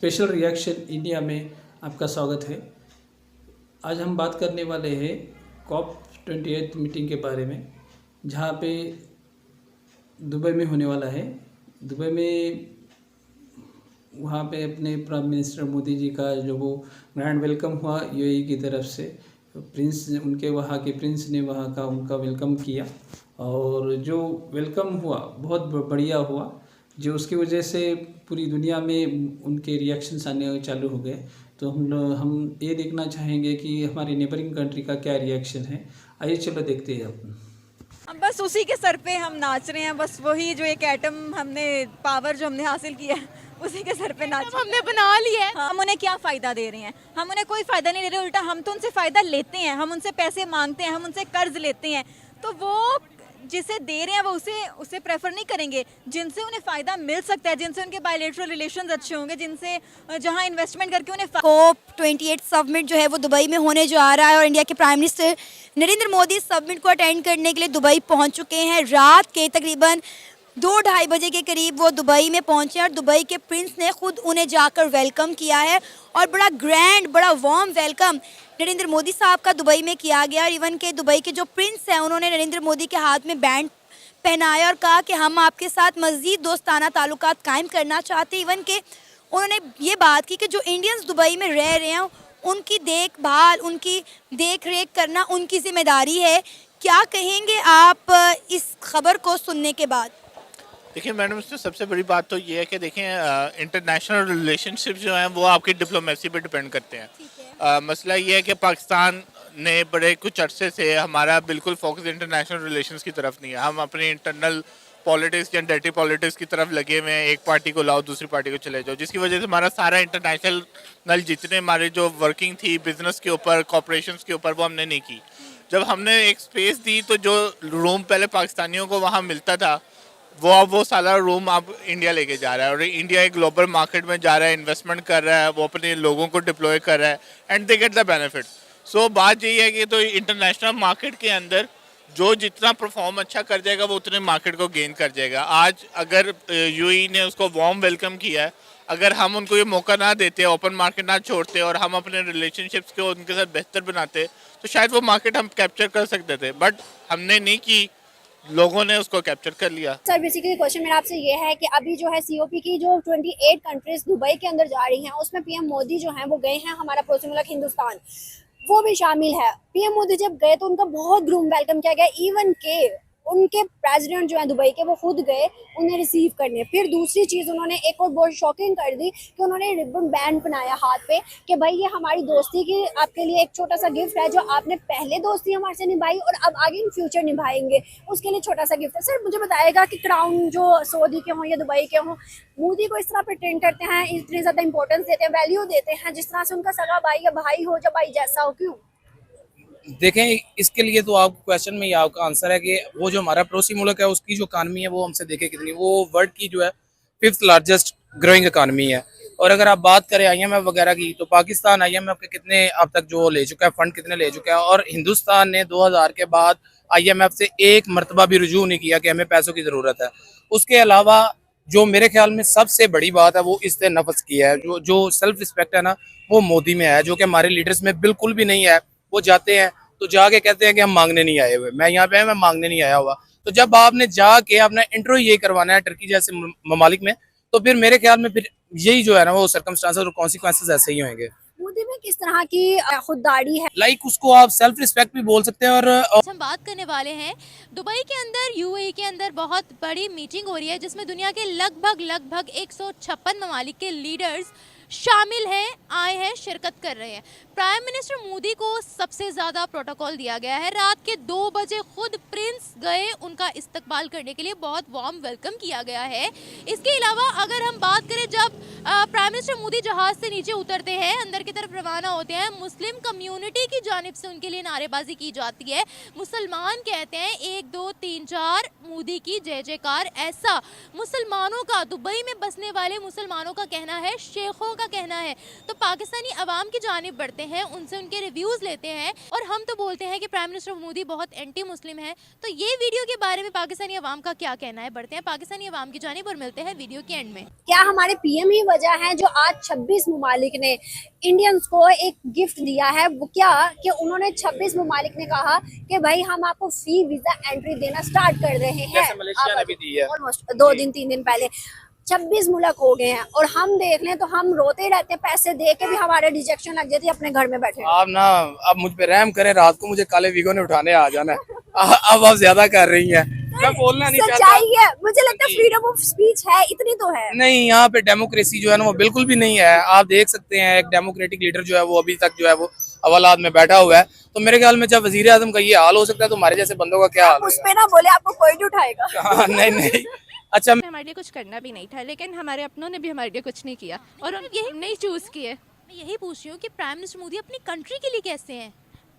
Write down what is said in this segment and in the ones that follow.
Special reaction India में आपका स्वागत है। आज हम बात करने वाले हैं COP28 मीटिंग के बारे में, जहाँ पे दुबई में होने वाला है। दुबई में वहाँ पे अपने प्राइम मिनिस्टर मोदी जी का जो वो ग्रैंड वेलकम हुआ यूएई की तरफ से। प्रिंस उनके वहाँ के प्रिंस ने वहाँ का उनका वेलकम किया और जो वेलकम हुआ बहुत बढ़िया हुआ, जो उसकी वजह से पूरी दुनिया में उनके रिएक्शंस आने चालू हो गए। तो हम ये देखना चाहेंगे कि हमारी नेबरिंग कंट्री का क्या रिएक्शन है। आइए चलो देखते हैं हम बस उसी के सर पे हम नाच रहे हैं। बस वही जो एक एटम हमने पावर जो हमने हासिल किया है उसी के सर पे नाच हमने बना लिया है। हम उन्हें क्या फ़ायदा दे रहे हैं? हम उन्हें कोई फ़ायदा नहीं दे रहे, उल्टा हम तो उनसे फ़ायदा लेते हैं। हम उनसे पैसे मांगते हैं, हम उनसे कर्ज लेते हैं। तो वो जिसे दे रहे हैं वो उसे प्रेफर नहीं करेंगे। जिनसे उन्हें फ़ायदा मिल सकता है, जिनसे उनके बायलैटरल रिलेशंस अच्छे होंगे, जिनसे जहां इन्वेस्टमेंट करके उन्हें COP28 समिट जो है वो दुबई में होने जा रहा है और इंडिया के prime minister Narendra Modi summit को अटेंड करने के लिए दुबई पहुंच चुके हैं। रात के तकरीबन 2-2:30 बजे के करीब वो दुबई में पहुंचे और दुबई के प्रिंस ने खुद उन्हें जाकर वेलकम किया है और बड़ा ग्रैंड, बड़ा वार्म वेलकम नरेंद्र मोदी साहब का दुबई में किया गया। और इवन के दुबई के जो प्रिंस हैं उन्होंने नरेंद्र मोदी के हाथ में बैंड पहनाया और कहा कि हम आपके साथ मज़ीद दोस्ताना ताल्लुकात कायम करना चाहते हैं। इवन के उन्होंने ये बात की कि जो इंडियंस दुबई में रह रहे हैं उनकी देखभाल, उनकी देख रेख करना उनकी जिम्मेदारी है। क्या कहेंगे आप इस खबर को सुनने के बाद? देखिए मैडम, इसमें सबसे बड़ी बात तो ये है कि देखें इंटरनेशनल रिलेशनशिप जो हैं वो आपकी डिप्लोमेसी पे डिपेंड करते हैं। मसला ये है कि पाकिस्तान ने बड़े कुछ अरसे से हमारा बिल्कुल फोकस इंटरनेशनल रिलेशंस की तरफ नहीं है। हम अपने इंटरनल पॉलिटिक्स या डर्टी पॉलिटिक्स की तरफ लगे हुए हैं। एक पार्टी को लाओ, दूसरी पार्टी को चले जाओ, जिसकी वजह से हमारा सारा इंटरनेशनल जितने हमारे जो वर्किंग थी बिजनेस के ऊपर, कॉपरेशंस के ऊपर, वो हमने नहीं की। जब हमने एक स्पेस दी तो जो रूम पहले पाकिस्तानियों को वहाँ मिलता था वो सारा रूम अब इंडिया लेके जा रहा है और इंडिया एक ग्लोबल मार्केट में जा रहा है, इन्वेस्टमेंट कर रहा है, वो अपने लोगों को डिप्लॉय कर रहा है and they get the benefit. So बात यही है कि तो इंटरनेशनल मार्केट के अंदर जो जितना परफॉर्म अच्छा कर जाएगा वो उतने मार्केट को गेन कर जाएगा। आज अगर यूएई ने उसको वार्म वेलकम किया है, अगर हम उनको ये मौका ना देते, ओपन मार्केट ना छोड़ते और हम अपने रिलेशनशिप्स को उनके साथ बेहतर बनाते तो शायद वो मार्केट हम कैप्चर कर सकते थे, बट हमने नहीं की, लोगों ने उसको कैप्चर कर लिया। सर बेसिकली क्वेश्चन मेरा आपसे ये है कि अभी जो है सीओपी की जो 28 कंट्रीज दुबई के अंदर जा रही हैं उसमें पीएम मोदी जो हैं वो गए हैं, हमारा पड़ोसी मुल्क हिंदुस्तान वो भी शामिल है। पीएम मोदी जब गए तो उनका बहुत ग्रूम वेलकम किया गया। इवन के उनके प्रेसिडेंट जो है दुबई के वो खुद गए उन्हें रिसीव करने। फिर दूसरी चीज़ उन्होंने एक और बहुत शॉकिंग कर दी कि उन्होंने रिबन बैंड बनाया हाथ पे कि भाई ये हमारी दोस्ती की आपके लिए एक छोटा सा गिफ्ट है, जो आपने पहले दोस्ती हमारे से निभाई और अब आगे इन फ्यूचर निभाएंगे, उसके लिए छोटा सा गिफ्ट है। सर मुझे बताएगा कि क्राउन जो सऊदी के हों या दुबई के हों, मोदी को इस तरह प्रिटेंड करते हैं, इतनी ज़्यादा इंपॉर्टेंस देते हैं, वैल्यू देते हैं, जिस तरह से उनका सगा भाई या भाई हो या भाई जैसा हो, क्यों? देखें, इसके लिए तो आपको क्वेश्चन में ही आपका आंसर है कि वो जो हमारा पड़ोसी मुल्क है उसकी जो इकानमी है वो हमसे देखे कितनी, वो वर्ल्ड की जो है 5th लार्जेस्ट ग्रोइंग इकानमी है। और अगर आप बात करें आईएमएफ वगैरह की तो पाकिस्तान आईएमएफ के कितने अब तक जो ले चुका है, फंड कितने ले चुका है, और हिंदुस्तान ने 2000 के बाद आईएमएफ से एक मरतबा भी रुजू नहीं किया कि हमें पैसों की ज़रूरत है। उसके अलावा जो मेरे ख्याल में सबसे बड़ी बात है वो इज्जत नफ्स की है। जो सेल्फ रिस्पेक्ट है ना वो मोदी में है, जो कि हमारे लीडर्स में बिल्कुल भी नहीं है। वो जाते हैं तो जाके कहते हैं कि हम मांगने नहीं आए हुए, मैं यहाँ पे मैं मांगने नहीं आया हुआ। तो जब आपने जाके अपना इंट्रो ये करवाना है टर्की जैसे ममालिक में, तो फिर मेरे ख्याल में फिर यही जो है ना वो सर्कमस्टांसेस और कॉन्सिक्वेंसेस ऐसे ही होंगे। मोदी में किस तरह की खुददारी है? लाइक उसको आप सेल्फ रिस्पेक्ट भी बोल सकते हैं। और हम बात करने वाले हैं दुबई के अंदर, यूएई के अंदर बहुत बड़ी मीटिंग हो रही है जिसमें दुनिया के लगभग 156 ममालिक के लीडर्स शामिल हैं, आए हैं, शिरकत कर रहे हैं। प्राइम मिनिस्टर मोदी को सबसे ज़्यादा प्रोटोकॉल दिया गया है। रात के 2 बजे खुद प्रिंस गए, उनका इस्तकबाल करने के लिए बहुत वार्म वेलकम किया गया है। इसके अलावा अगर हम बात करें, जब प्राइम मिनिस्टर मोदी जहाज़ से नीचे उतरते हैं, अंदर की तरफ रवाना होते हैं, मुस्लिम कम्युनिटी की जानिब से उनके लिए नारेबाजी की जाती है। मुसलमान कहते हैं 1 2 3 4 मोदी की जय जयकार। ऐसा मुसलमानों का, दुबई में बसने वाले मुसलमानों का कहना है। शेखों का कहना है। तो पाकिस्तानी अवाम की जानिब बढ़ते हैं, उनसे उनके रिव्यूज़ लेते हैं, और हम तो बोलते हैं कि प्राइम मिनिस्टर मोदी बहुत एंटी मुस्लिम है। तो ये वीडियो के बारे में पाकिस्तानी अवाम का क्या कहना है, बढ़ते हैं पाकिस्तानी अवाम की जानिब और मिलते हैं वीडियो के एंड में। क्या हमारे पीएम ही वजह है जो आज 26 ममालिक ने इंडियंस को एक गिफ्ट दिया है? वो क्या कि उन्होंने 26 ममालिक ने कहा कि भाई हम आपको फ्री वीजा एंट्री देना स्टार्ट कर रहे हैं। जैसे मलेशिया ने भी दी है। ऑलमोस्ट 2 दिन 3 दिन पहले 26 मुल्क हो गए हैं, और हम देख लें तो हम रोते रहते हैं, पैसे दे के भी हमारे रिजेक्शन लग जाती है अपने घर में बैठे। आप ना अब मुझ पे रहम करें, रात को मुझे काले वीगो ने उठाने आ जाना है। अब आप ज्यादा कर रही हैं, मैं बोलना नहीं चाहता। सच्चाई है, मुझे लगता है फ्रीडम ऑफ स्पीच है, इतनी तो है। नहीं, यहाँ पे डेमोक्रेसी जो है ना वो बिल्कुल भी नहीं है। आप देख सकते हैं एक डेमोक्रेटिक लीडर जो है वो अभी तक जो है वो हवालात में बैठा हुआ है। तो मेरे ख्याल में जब वजीर आजम का ये हाल हो सकता है तो हमारे जैसे बंदों का क्या हाल उस पे ना बोले, आपको कोई नहीं उठाएगा। नहीं नहीं, अच्छा हमारे लिए कुछ करना भी नहीं था, लेकिन हमारे अपनों ने भी हमारे लिए कुछ नहीं किया, और हम यही नहीं चूज़ किए। मैं यही पूछ रही हूँ कि प्राइम मिनिस्टर मोदी अपनी कंट्री के लिए कैसे हैं।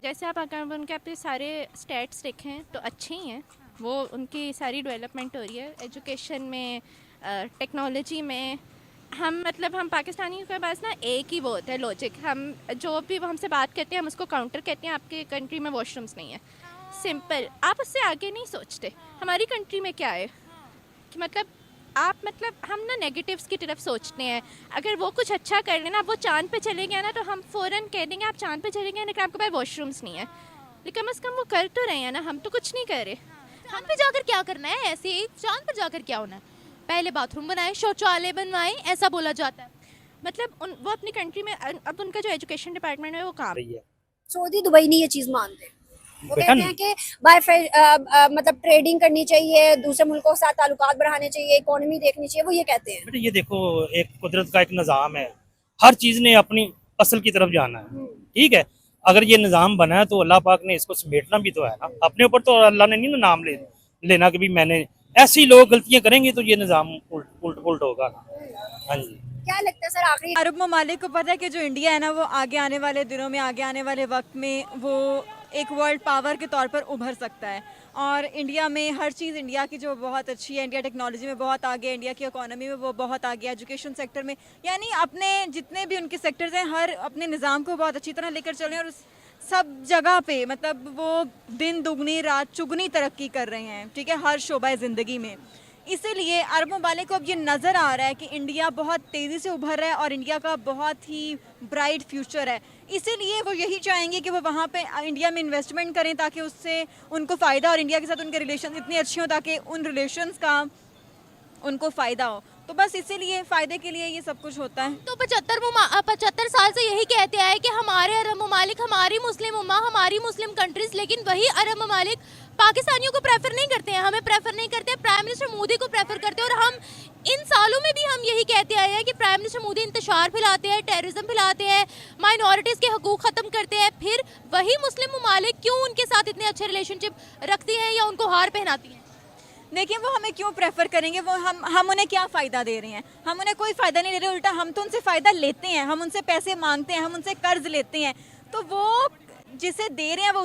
जैसे आप अगर उनके अपने सारे स्टेट्स देखें तो अच्छे ही हैं, वो उनकी सारी डेवलपमेंट हो रही है एजुकेशन में, टेक्नोलॉजी में। हम पाकिस्तानियों के पास ना एक ही वो होता है लॉजिक, हम जो भी वो हमसे बात करते हैं हम उसको काउंटर कहते हैं, आपके कंट्री में वॉशरूम्स नहीं है, सिंपल। आप उससे आगे नहीं सोचते। हमारी कंट्री में क्या है कि हम ना नेगेटिव्स की तरफ सोचते हैं। अगर वो कुछ अच्छा कर लेना, वो चांद पे चले गए ना, तो हम फ़ौरन कह देंगे आप चांद पे चले गए लेकिन आपके पास वॉशरूम्स नहीं है। लेकिन कम से कम वो कर तो रहे हैं ना, हम तो कुछ नहीं कर रहे। चांद पे जाकर क्या करना है? ऐसे ही चांद पर जाकर क्या होना है? पहले बाथरूम बनाए, शौचालय बनवाएं, ऐसा बोला जाता है। वो अपनी कंट्री में अब उनका जो एजुकेशन डिपार्टमेंट है वो काम रही है। सऊदी दुबई नहीं ये चीज मानते। वो कहते हैं कि मतलब ट्रेडिंग करनी चाहिए, दूसरे मुल्कों के साथ ताल्लुकात बढ़ाने चाहिए, इकोनॉमी देखनी चाहिए, वो ये कहते हैं। बेटा ये देखो, एक कुदरत का एक निज़ाम है, हर चीज़ ने अपनी असल की तरफ जाना है, ठीक है। अगर ये निज़ाम बना है तो अल्लाह पाक ने इसको समेटना भी तो है ना। अपने ऊपर तो अल्लाह ने नहीं ना नाम लेना कि भी मैंने, ऐसे ही लोग गलतियां करेंगे तो ये निज़ाम उल्ट होगा ना। हाँ जी, क्या लगता है सर आखिरी? अरब ममालिक को पता है कि जो इंडिया है ना, वो आगे आने वाले दिनों में, आगे आने वाले वक्त में वो एक वर्ल्ड पावर के तौर पर उभर सकता है। और इंडिया में हर चीज़ इंडिया की जो बहुत अच्छी है, इंडिया टेक्नोलॉजी में बहुत आगे है, इंडिया की इकोनॉमी में वो बहुत आगे है, एजुकेशन सेक्टर में, यानी अपने जितने भी उनके सेक्टर्स हैं, हर अपने निज़ाम को बहुत अच्छी तरह लेकर चलें, और सब जगह पे वो दिन दुगनी रात चुगनी तरक्की कर रहे हैं, ठीक है, हर शोबा ज़िंदगी में। इसीलिए अरब ममालिक को अब ये नज़र आ रहा है कि इंडिया बहुत तेज़ी से उभर रहा है और इंडिया का बहुत ही ब्राइट फ्यूचर है। इसीलिए वो यही चाहेंगे कि वो वहाँ पे इंडिया में इन्वेस्टमेंट करें ताकि उससे उनको फ़ायदा, और इंडिया के साथ उनके रिलेशन इतने अच्छे हों ताकि उन रिलेशंस का उनको फ़ायदा हो। तो बस इसीलिए फ़ायदे के लिए ये सब कुछ होता है। तो 75 साल से यही कहते आए कि हमारे अरब ममालिक, हमारी मुस्लिम उम्मा, हमारी मुस्लिम कंट्रीज़, लेकिन वही अरब ममालिक पाकिस्तानियों को प्रेफर नहीं करते हैं, हमें प्रेफर नहीं करते, प्राइम मिनिस्टर मोदी को प्रेफर करते हैं। और हम इन सालों में भी हम यही कहते आए हैं कि प्राइम मिनिस्टर मोदी इंतशार फैलाते हैं, टेररिज्म फैलाते हैं, माइनॉरिटीज़ के हकूक़ ख़त्म करते हैं। फिर वही मुस्लिम ममालिक क्यों उनके साथ इतने अच्छे रिलेशनशिप रखती हैं या उनको हार पहनाती हैं? देखिए, वो हमें क्यों प्रेफर करेंगे? वो हम उन्हें क्या फ़ायदा दे रहे हैं? हम उन्हें कोई फ़ायदा नहीं दे रहे, उल्टा हम तो उनसे फ़ायदा लेते हैं, हम उनसे पैसे मांगते हैं, हम उनसे कर्ज लेते हैं। तो वो जिसे दे रहे हैं वो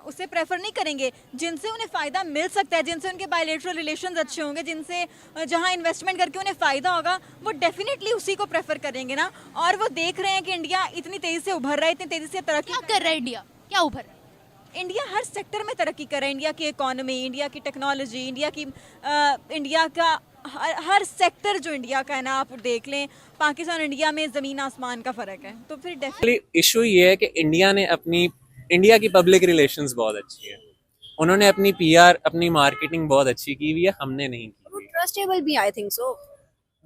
उसे प्रेफर नहीं करेंगे। जिनसे उन्हें फ़ायदा मिल सकता है, जिनसे उनके बायलैटरल रिलेशंस अच्छे होंगे, जिनसे जहां इन्वेस्टमेंट करके उन्हें फ़ायदा होगा, वो डेफिनेटली उसी को प्रेफर करेंगे ना। और वो देख रहे हैं कि इंडिया इतनी तेज़ी से उभर रहा है, इतनी तेज़ी से तरक्की कर रहा है। इंडिया क्या उभर रहा है? इंडिया हर सेक्टर में तरक्की कर रहा है। इंडिया की इकोनॉमी, इंडिया की टेक्नोलॉजी, इंडिया का हर सेक्टर जो इंडिया का है ना, आप देख लें, पाकिस्तान और इंडिया में ज़मीन आसमान का फ़र्क है। तो फिर डेफिनेटली इशू ये है कि इंडिया की पब्लिक रिलेशंस बहुत अच्छी है, उन्होंने अपनी पीआर, अपनी मार्केटिंग बहुत अच्छी की हुई है, हमने नहीं की हुई। ट्रस्टेबल भी, I think so.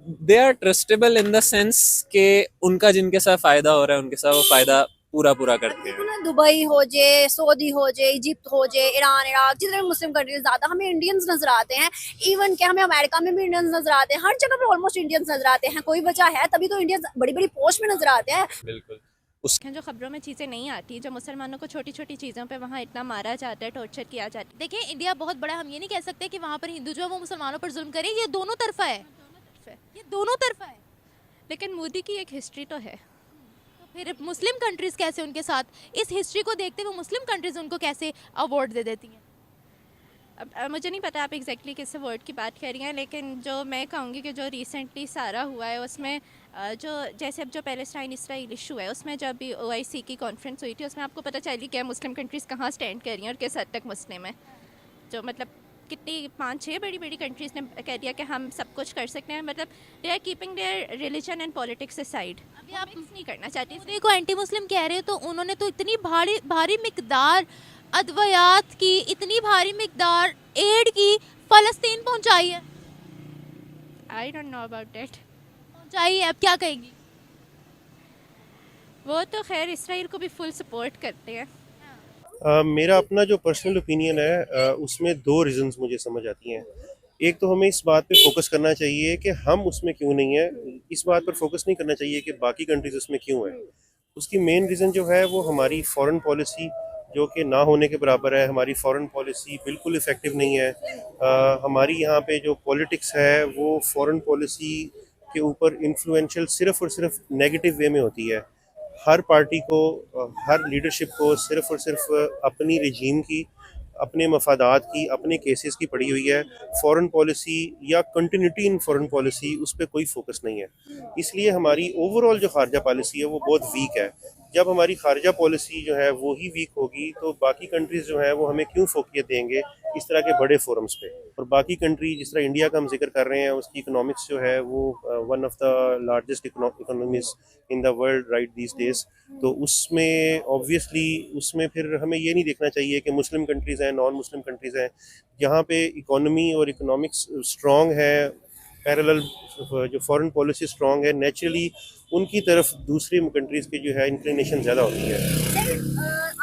They are trustable in the sense के उनका जिनके साथ फायदा हो रहा है उनके साथ वो फायदा पूरा करते हैं। दुबई हो जाए, सऊदी हो जाए, इजिप्ट हो जाए, ईरान, इराक, जितने भी मुस्लिम कंट्रीज ज़्यादा हमें इंडियंस नजर आते हैं। इवन कि हमें अमेरिका में भी इंडियंस नजर आते हैं, हर जगह पे ऑलमोस्ट इंडियंस नजर आते हैं। कोई वजह है तभी तो इंडियंस बड़ी बड़ी पोस्ट में नजर आते हैं। बिल्कुल। जो खबरों में चीज़ें नहीं आती, जो मुसलमानों को छोटी छोटी चीज़ों पे वहाँ इतना मारा जाता है, टॉर्चर किया जाता है। देखिए, इंडिया बहुत बड़ा, हम ये नहीं कह सकते कि वहाँ पर हिंदू जो है वो मुसलमानों पर जुल्म करे, ये दोनों तरफा है, ये दोनों तरफा है। लेकिन मोदी की एक हिस्ट्री तो है, तो फिर मुस्लिम कंट्रीज़ कैसे उनके साथ, इस हिस्ट्री को देखते हुए मुस्लिम कंट्रीज़ उनको कैसे अवार्ड दे देती हैं? अब मुझे नहीं पता आप एग्जैक्टली किस वर्ड की बात कर रही हैं, लेकिन जो मैं कहूँगी कि जो रिसेंटली सारा हुआ है उसमें जो जैसे अब जो पैलेस्टाइन इसराइल इशू है उसमें जब भी OIC की कॉन्फ्रेंस हुई थी उसमें आपको पता चली कि मुस्लिम कंट्रीज़ कहाँ स्टैंड कर रही हैं और किस हद तक मुस्लिम है। जो मतलब कितनी 5-6 बड़ी बड़ी कंट्रीज़ ने कह दिया कि हम सब कुछ कर सकते हैं, मतलब they are keeping their religion and politics aside. अभी आप मिक्स नहीं करना चाहते इसलिए को एंटी मुस्लिम कह रहे हो, तो उन्होंने तो इतनी भारी भारी मिकदार अद्वियात की, इतनी भारी मिकदार एड की फ़लस्तीन पहुंचाई है। I don't know about that. पहुंचाई है, अब क्या कहेंगी? वो तो खैर इसराइल को भी फुल सपोर्ट करते हैं। मेरा अपना जो पर्सनल ओपिनियन है उसमें 2 रीजंस मुझे समझ आती हैं। एक तो हमें इस बात पे फोकस करना चाहिए कि हम उसमें क्यों नहीं है, इस बात पर फोकस नहीं करना चाहिए कि बाकी कंट्रीज उसमें क्यों है। उसकी मेन रीज़न जो है वो हमारी फॉरेन पॉलिसी जो कि ना होने के बराबर है। हमारी फॉरेन पॉलिसी बिल्कुल इफ़ेक्टिव नहीं है। हमारी यहाँ पे जो पॉलिटिक्स है वो फॉरेन पॉलिसी के ऊपर इन्फ्लुएंशियल सिर्फ़ और सिर्फ नेगेटिव वे में होती है। हर पार्टी को, हर लीडरशिप को सिर्फ़ और सिर्फ अपनी रजीम की, अपने मफादात की, अपने केसेस की पड़ी हुई है। फॉरेन पॉलिसी या कंटिन्यूटी इन फॉरेन पॉलिसी उस पर कोई फोकस नहीं है। इसलिए हमारी ओवरऑल जो खारजा पॉलिसी है वो बहुत वीक है। जब हमारी खारजा पॉलिसी जो है वो ही वीक होगी तो बाकी कंट्रीज़ जो है वो हमें क्यों फोकियत देंगे इस तरह के बड़े फोरम्स पे। और बाकी कंट्री जिस तरह इंडिया का हम जिक्र कर रहे हैं उसकी इकोनॉमिक्स जो है वो one of the largest economies in the world right these days. तो उसमें ऑब्वियसली उसमें फिर हमें ये नहीं देखना चाहिए कि मुस्लिम कंट्रीज़ हैं, नॉन मुस्लिम कंट्रीज़ हैं। जहाँ पे इकोनॉमी और इकोनॉमिक्स स्ट्रॉन्ग है, पैरेलल जो फॉरेन पॉलिसी स्ट्रॉन्ग है, नेचुरली उनकी तरफ दूसरी कंट्रीज़ की जो है इंक्लिनेशन ज़्यादा होती है।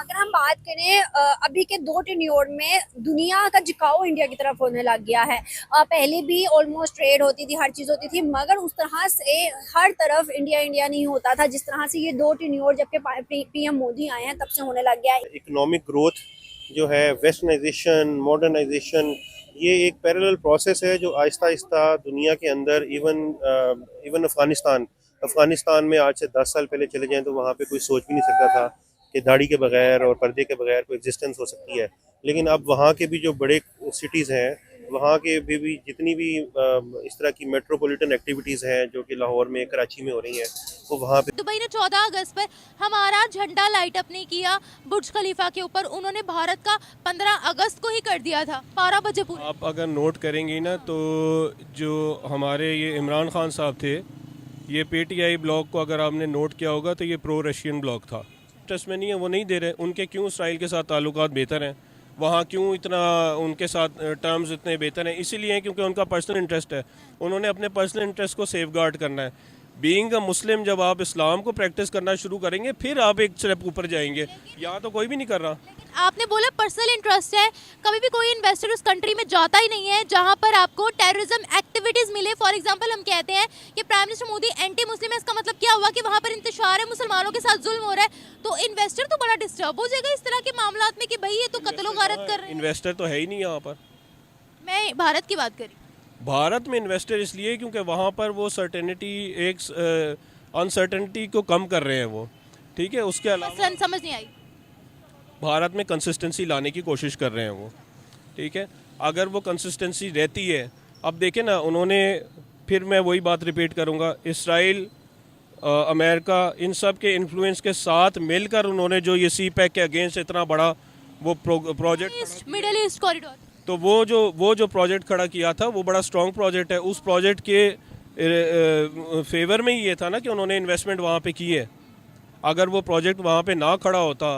अगर हम बात करें अभी के 2 टेन्योर में दुनिया का झुकाव इंडिया की तरफ होने लग गया है। पहले भी ऑलमोस्ट ट्रेड होती थी, हर चीज़ होती थी, मगर उस तरह से हर तरफ इंडिया इंडिया नहीं होता था जिस तरह से ये 2 टेन्योर जब के PM मोदी आए हैं तब से होने लग गया है। इकोनॉमिक ग्रोथ जो है, वेस्टर्नाइजेशन, मॉडर्नाइजेशन, ये एक पैरेलल प्रोसेस है जो आहिस्ता आहिस्ता दुनिया के अंदर इवन अफ़गानिस्तान में आज से 10 साल पहले चले जाएं तो वहाँ पे कोई सोच भी नहीं सकता था कि दाढ़ी के बगैर और पर्दे के बगैर कोई एग्जिस्टेंस हो सकती है। लेकिन अब वहाँ के भी जो बड़े सिटीज़ हैं, वहाँ के भी जितनी भी इस तरह की मेट्रोपॉलिटन एक्टिविटीज़ हैं जो कि लाहौर में, कराची में हो रही हैं, वो वहाँ पे। दुबई ने 14 अगस्त पर हमारा झंडा लाइट अप नहीं किया बुर्ज खलीफा के ऊपर, उन्होंने भारत का 15 अगस्त को ही कर दिया था 12 बजे पूरे। आप अगर नोट करेंगी ना तो जो हमारे ये इमरान खान साहब थे, ये PTI ब्लॉक को अगर आपने नोट किया होगा तो ये प्रो रशियन ब्लॉक था। इंटरेस्ट में नहीं है, वो नहीं दे रहे। उनके क्यों इसराइल के साथ ताल्लुकात बेहतर हैं, वहाँ क्यों इतना उनके साथ टर्म्स इतने बेहतर हैं? इसीलिए हैं क्योंकि उनका पर्सनल इंटरेस्ट है। उन्होंने अपने पर्सनल इंटरेस्ट को सेफगार्ड करना है। बीइंग अ मुस्लिम जब आप इस्लाम को प्रैक्टिस करना शुरू करेंगे फिर आप एक स्टेप ऊपर जाएंगे। यहाँ तो कोई भी नहीं कर रहा। आपने बोला पर्सनल इंटरेस्ट है, कभी भी कोई इन्वेस्टर उस कंट्री में जाता ही नहीं है जहां पर आपको टेररिज्म एक्टिविटीज मिले। फॉर एग्जांपल हम कहते हैं कि prime minister Modi anti Muslim है, इसका मतलब क्या हुआ कि वहां पर इंतशार है, मुसलमानों के साथ जुल्म हो रहा है, तो इन्वेस्टर तो बड़ा डिस्टर्ब हो जाएगा इस तरह के मामलात में कि भाई ये तो कत्लो गारत कर रहे हैं। इन्वेस्टर तो है ही नहीं यहाँ पर। मैं भारत की बात करी। भारत में इन्वेस्टर इसलिए क्योंकि वहाँ पर वो सर्टेनिटी, एक अनसर्टेनिटी को कम कर रहे हैं वो, ठीक है। उसके अलावा मसलन समझ नहीं आई। भारत में कंसिस्टेंसी लाने की कोशिश कर रहे हैं वो, ठीक है। अगर वो कंसिस्टेंसी रहती है, अब देखें ना, उन्होंने, फिर मैं वही बात रिपीट करूँगा, इसराइल, अमेरिका, इन सब के इन्फ्लुएंस के साथ मिलकर उन्होंने जो ये CPEC के अगेंस्ट इतना बड़ा वो प्रोजेक्ट, मिडिल ईस्ट कॉरिडोर, तो वो जो प्रोजेक्ट खड़ा किया था वो बड़ा स्ट्रॉन्ग प्रोजेक्ट है। उस प्रोजेक्ट के फेवर में ही ये था ना कि उन्होंने इन्वेस्टमेंट वहाँ पे की है। अगर वो प्रोजेक्ट वहाँ पे ना खड़ा होता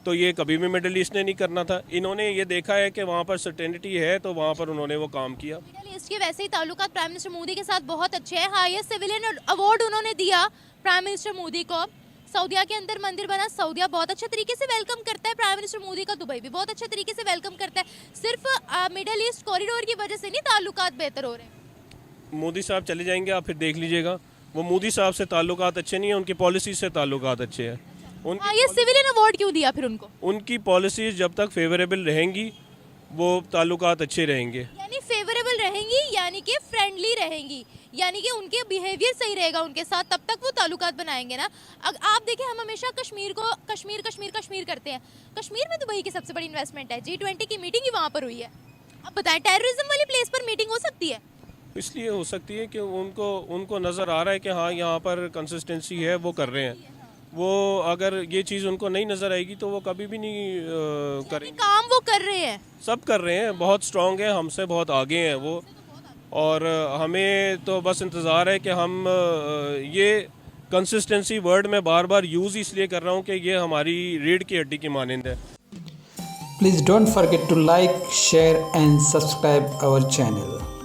तो ये कभी भी मिडिल ईस्ट ने नहीं करना था। इन्होंने ये देखा है कि वहाँ पर सर्टेनिटी है तो वहाँ पर उन्होंने वो काम किया। मिडिल ईस्ट के वैसे ही ताल्लुकात प्राइम मिनिस्टर मोदी के साथ बहुत अच्छे हैं। हाईएस्ट सिविलियन अवार्ड उन्होंने दिया प्राइम मिनिस्टर मोदी को। सऊदिया के अंदर मंदिर बना, सऊदिया बहुत अच्छे तरीके से वेलकम करता है प्राइम मिनिस्टर मोदी का। दुबई भी बहुत अच्छे तरीके से वेलकम करता है। सिर्फ मिडिल ईस्ट कॉरिडोर की वजह से नहीं ताल्लुकात बेहतर हो रहे हैं। मोदी साहब चले जाएंगे, आप फिर देख लीजिएगा, वो मोदी साहब से ताल्लुकात अच्छे नहीं है, उनकी पॉलिसी से ताल्लुकात अच्छे हैं। ये सिविलियन अवार्ड क्यों दिया फिर उनको? उनकी पॉलिसीज जब तक फेवरेबल रहेंगी वो ताल्लुकात अच्छे रहेंगे। यानी फेवरेबल रहेंगी, यानी कि फ्रेंडली रहेंगी, यानी कि उनके बिहेवियर सही रहेगा उनके साथ, तब तक वो ताल्लुकात बनाएंगे ना। आप देखें, हम हमेशा कश्मीर को कश्मीर कश्मीर कश्मीर करते हैं। कश्मीर में दुबई की सबसे बड़ी इन्वेस्टमेंट है। G20 की मीटिंग ही वहाँ पर हुई है। अब बताएं, टेररिज्म वाली प्लेस पर मीटिंग हो सकती है? इसलिए हो सकती है कि उनको नज़र आ रहा है कि हाँ यहाँ पर कंसिस्टेंसी है, वो कर रहे हैं। वो अगर ये चीज़ उनको नहीं नज़र आएगी तो वो कभी भी नहीं करेंगे। काम वो कर रहे हैं, सब कर रहे हैं, बहुत स्ट्रॉन्ग है, हमसे बहुत आगे हैं वो। और हमें तो बस इंतज़ार है कि हम ये कंसिस्टेंसी वर्ड में बार बार यूज़ इसलिए कर रहा हूँ कि ये हमारी रीढ़ की हड्डी की मानंद है। Please don't forget to like, share and subscribe our channel.